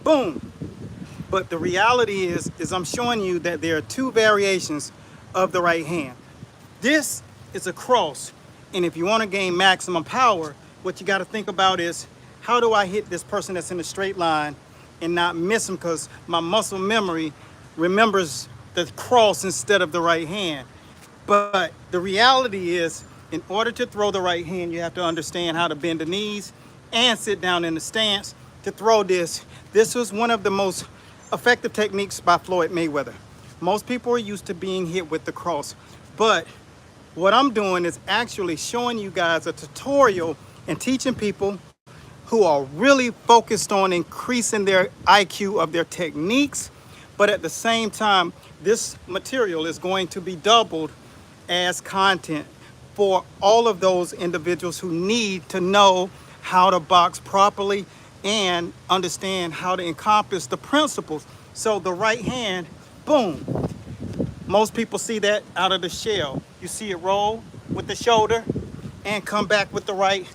boom. But the reality is I'm showing you that there are two variations of the right hand. This is a cross, and if you want to gain maximum power, what you got to think about is, how do I hit this person that's in a straight line and not miss them, because my muscle memory remembers the cross instead of the right hand. But the reality is, in order to throw the right hand, you have to understand how to bend the knees and sit down in the stance to throw this. This was one of the most effective techniques by Floyd Mayweather. Most people are used to being hit with the cross, but what I'm doing is actually showing you guys a tutorial and teaching people who are really focused on increasing their IQ of their techniques. But at the same time, this material is going to be doubled as content for all of those individuals who need to know how to box properly and understand how to encompass the principles. So the right hand, boom. Most people see that out of the shell. You see it roll with the shoulder and come back with the right.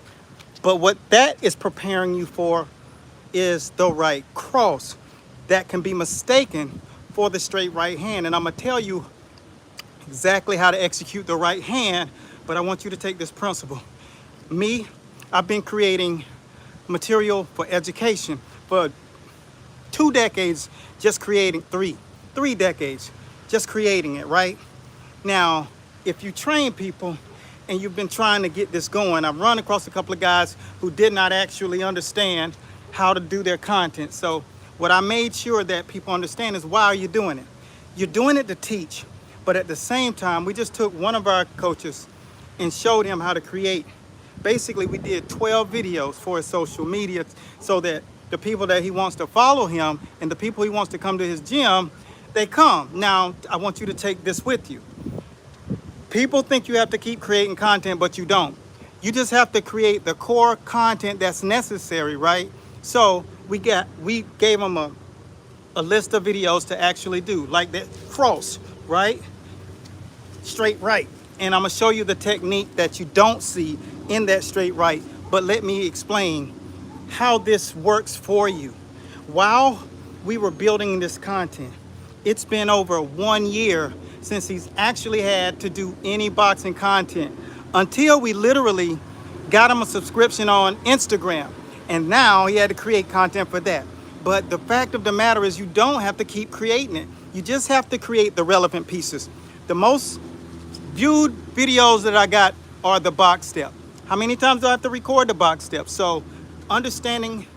But what that is preparing you for is the right cross that can be mistaken for the straight right hand. And I'm gonna tell you exactly how to execute the right hand, but I want you to take this principle. I've been creating material for education for 2 decades, just creating three decades, just creating it, right? Now, if you train people and you've been trying to get this going, I've run across a couple of guys who did not actually understand how to do their content. So what I made sure that people understand is, why are you doing it? You're doing it to teach, but at the same time, we just took one of our coaches and showed him how to create. Basically, we did 12 videos for his social media so that the people that he wants to follow him and the people he wants to come to his gym, they come. Now, I want you to take this with you. People think you have to keep creating content, but you don't. You just have to create the core content that's necessary, right? So we gave them a list of videos to actually do, like that cross, right? Straight right. And I'm gonna show you the technique that you don't see in that straight right, but let me explain how this works for you. While we were building this content, it's been over 1 year since he's actually had to do any boxing content, until we literally got him a subscription on Instagram, and now he had to create content for that. But the fact of the matter is, you don't have to keep creating it. You just have to create the relevant pieces. The most viewed videos that I got are the box step. How many times do I have to record the box step? So understanding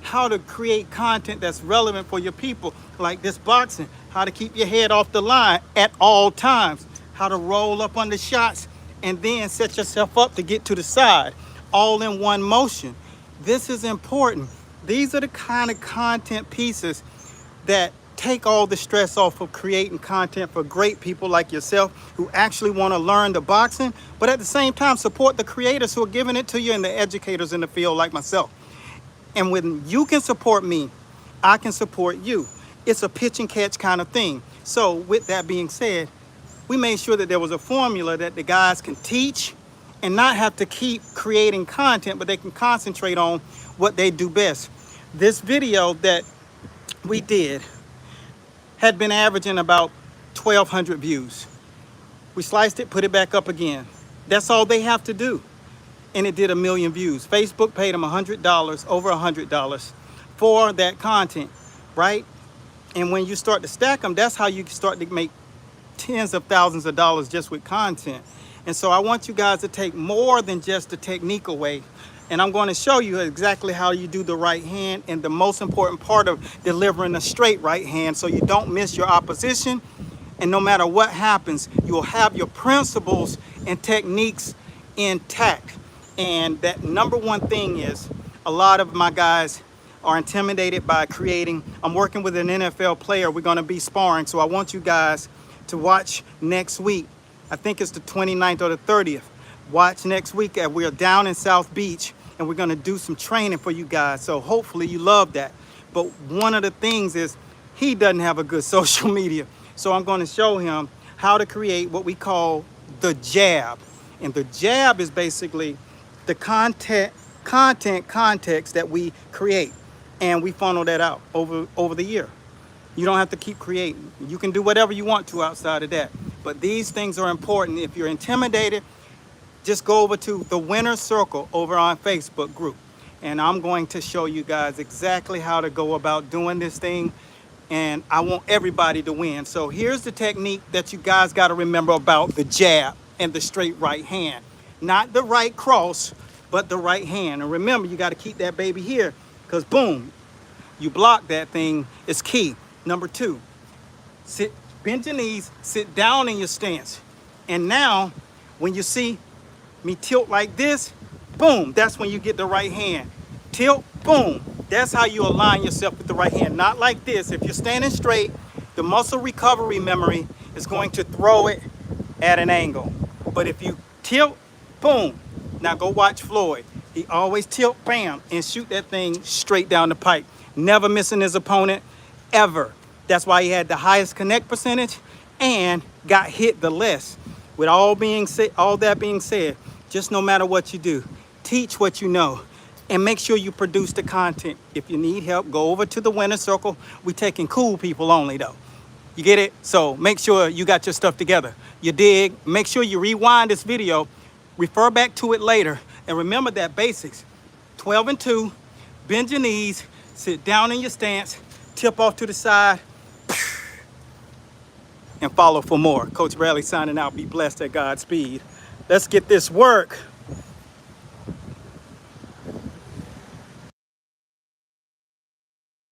how to create content that's relevant for your people, like this boxing, how to keep your head off the line at all times, how to roll up under shots and then set yourself up to get to the side, all in one motion. This is important. These are the kind of content pieces that take all the stress off of creating content for great people like yourself who actually want to learn the boxing, but at the same time support the creators who are giving it to you and the educators in the field like myself. And when you can support me, I can support you. It's a pitch and catch kind of thing. So with that being said, we made sure that there was a formula that the guys can teach and not have to keep creating content, but they can concentrate on what they do best. This video that we did had been averaging about 1,200 views. We sliced it, put it back up again. That's all they have to do. And it did 1 million views. Facebook paid them $100, over $100 for that content, right? And when you start to stack them, that's how you start to make tens of thousands of dollars just with content. And so I want you guys to take more than just the technique away. And I'm going to show you exactly how you do the right hand, and the most important part of delivering a straight right hand, so you don't miss your opposition. And no matter what happens, you'll have your principles and techniques intact. And that number one thing is, a lot of my guys are intimidated by creating. I'm working with an NFL player. We're going to be sparring. So I want you guys to watch next week. I think it's the 29th or the 30th. Watch next week. We're down in South Beach and we're going to do some training for you guys. So hopefully you love that. But one of the things is, he doesn't have a good social media. So I'm going to show him how to create what we call the jab. And the jab is basically the context that we create. and we funnel that out over the year. You don't have to keep creating. You can do whatever you want to outside of that. But these things are important. If you're intimidated, just go over to the Winner's Circle over on Facebook group. And I'm going to show you guys exactly how to go about doing this thing. And I want everybody to win. So here's the technique that you guys got to remember about the jab and the straight right hand. Not the right cross, but the right hand. And remember, you got to keep that baby here, because boom, you block that thing. It's key. Number 2, bend your knees, sit down in your stance. And now, when you see me tilt like this, boom, that's when you get the right hand. Tilt, boom. That's how you align yourself with the right hand. Not like this. If you're standing straight, the muscle recovery memory is going to throw it at an angle. But if you tilt, boom. Now go watch Floyd. He always tilt, bam, and shoot that thing straight down the pipe. Never missing his opponent, ever. That's why he had the highest connect percentage and got hit the less. With all that being said, just no matter what you do, teach what you know and make sure you produce the content. If you need help, go over to the Winner's Circle. We taking cool people only though. You get it? So make sure you got your stuff together. You dig? Make sure you rewind this video, refer back to it later, and remember that basics. 12 and 2, bend your knees, sit down in your stance, tip off to the side, and follow for more. Coach Bradley signing out. Be blessed at Godspeed. Let's get this work.